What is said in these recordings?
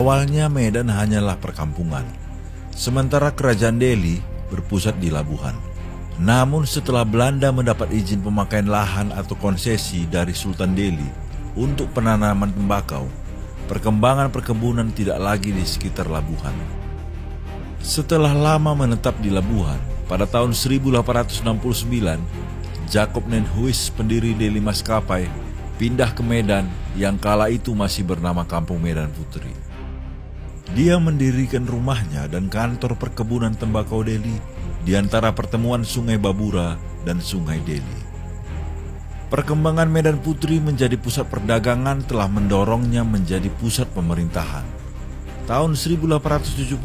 Awalnya Medan hanyalah perkampungan, sementara kerajaan Delhi berpusat di Labuhan. Namun setelah Belanda mendapat izin pemakaian lahan atau konsesi dari Sultan Delhi untuk penanaman tembakau, perkembangan perkebunan tidak lagi di sekitar Labuhan. Setelah lama menetap di Labuhan, pada tahun 1869, Jacob Nenhuis, pendiri Delhi Maskapai, pindah ke Medan yang kala itu masih bernama Kampung Medan Putri. Dia mendirikan rumahnya dan kantor perkebunan tembakau Delhi di antara pertemuan Sungai Babura dan Sungai Delhi. Perkembangan Medan Putri menjadi pusat perdagangan telah mendorongnya menjadi pusat pemerintahan. Tahun 1879,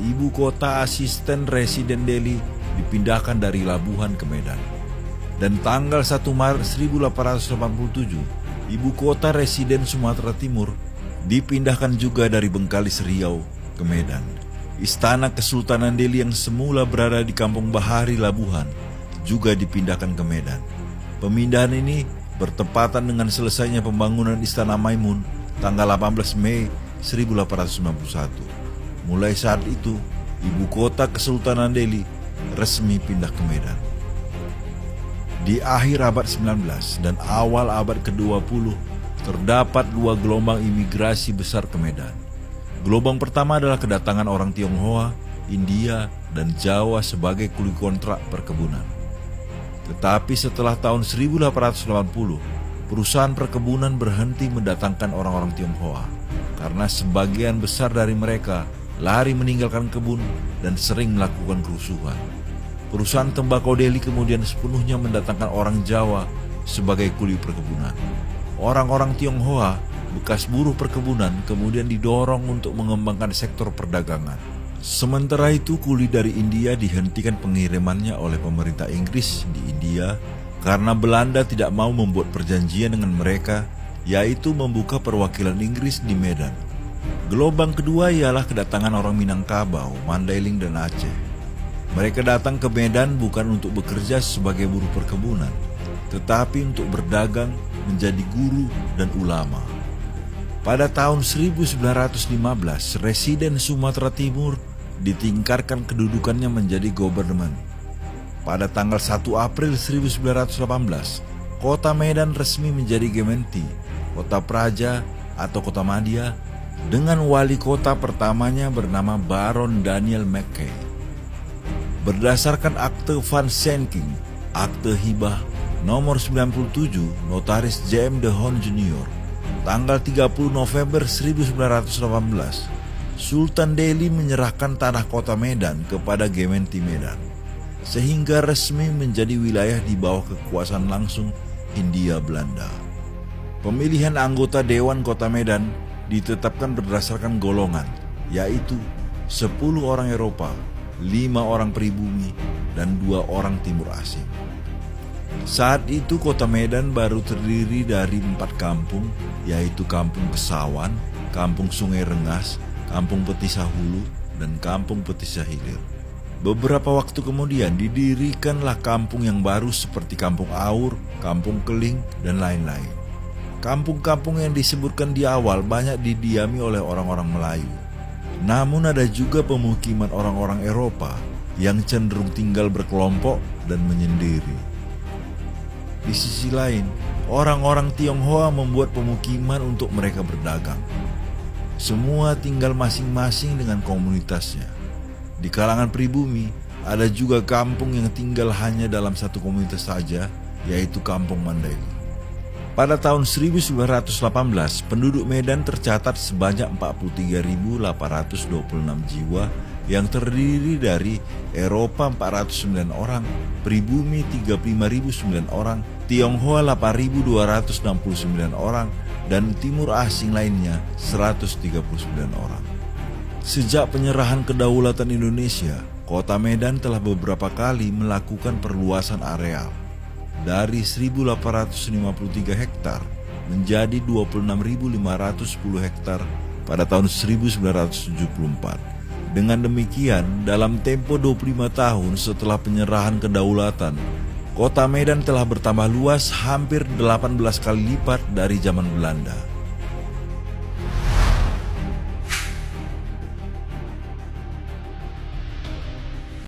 ibu kota asisten residen Delhi dipindahkan dari Labuhan ke Medan. Dan tanggal 1 Maret 1887, ibu kota residen Sumatera Timur dipindahkan juga dari Bengkalis Riau ke Medan. Istana Kesultanan Delhi yang semula berada di Kampung Bahari Labuhan juga dipindahkan ke Medan. Pemindahan ini bertepatan dengan selesainya pembangunan Istana Maimun tanggal 18 Mei 1891. Mulai saat itu, ibu kota Kesultanan Delhi resmi pindah ke Medan. Di akhir abad 19 dan awal abad ke-20, terdapat dua gelombang imigrasi besar ke Medan. Gelombang pertama adalah kedatangan orang Tionghoa, India, dan Jawa sebagai kuli kontrak perkebunan. Tetapi setelah tahun 1880, perusahaan perkebunan berhenti mendatangkan orang-orang Tionghoa karena sebagian besar dari mereka lari meninggalkan kebun dan sering melakukan kerusuhan. Perusahaan tembakau Delhi kemudian sepenuhnya mendatangkan orang Jawa sebagai kuli perkebunan. Orang-orang Tionghoa, bekas buruh perkebunan, kemudian didorong untuk mengembangkan sektor perdagangan. Sementara itu, kuli dari India dihentikan pengirimannya oleh pemerintah Inggris di India karena Belanda tidak mau membuat perjanjian dengan mereka, yaitu membuka perwakilan Inggris di Medan. Gelombang kedua ialah kedatangan orang Minangkabau, Mandailing, dan Aceh. Mereka datang ke Medan bukan untuk bekerja sebagai buruh perkebunan, tetapi untuk berdagang, menjadi guru dan ulama. Pada tahun 1915, residen Sumatera Timur ditingkatkan kedudukannya menjadi gubernur. Pada tanggal 1 April 1918, kota Medan resmi menjadi Gemeenti, kota Praja atau kota Madya, dengan wali kota pertamanya bernama Baron Daniel Mackay. Berdasarkan Akte Van Schenking, Akte Hibah nomor 97, Notaris J.M. de Haan Jr., tanggal 30 November 1918, Sultan Delhi menyerahkan tanah kota Medan kepada Gemeenti Medan, sehingga resmi menjadi wilayah di bawah kekuasaan langsung Hindia Belanda. Pemilihan anggota Dewan Kota Medan ditetapkan berdasarkan golongan, yaitu 10 orang Eropa, 5 orang pribumi, dan 2 orang Timur Asing. Saat itu kota Medan baru terdiri dari 4 kampung, yaitu Kampung Kesawan, Kampung Sungai Rengas, Kampung Petisah Hulu, dan Kampung Petisah Hilir. Beberapa waktu kemudian didirikanlah kampung yang baru seperti Kampung Aur, Kampung Keling, dan lain-lain. Kampung-kampung yang disebutkan di awal banyak didiami oleh orang-orang Melayu. Namun ada juga pemukiman orang-orang Eropa yang cenderung tinggal berkelompok dan menyendiri. Di sisi lain, orang-orang Tionghoa membuat pemukiman untuk mereka berdagang. Semua tinggal masing-masing dengan komunitasnya. Di kalangan pribumi, ada juga kampung yang tinggal hanya dalam satu komunitas saja, yaitu Kampung Mandailing. Pada tahun 1918, penduduk Medan tercatat sebanyak 43.826 jiwa yang terdiri dari Eropa 409 orang, pribumi 35.009 orang, Tionghoa 8.269 orang, dan Timur Asing lainnya 139 orang. Sejak penyerahan kedaulatan Indonesia, kota Medan telah beberapa kali melakukan perluasan areal dari 1.853 hektar menjadi 26.510 hektar pada tahun 1974. Dengan demikian, dalam tempo 25 tahun setelah penyerahan kedaulatan, kota Medan telah bertambah luas hampir 18 kali lipat dari zaman Belanda.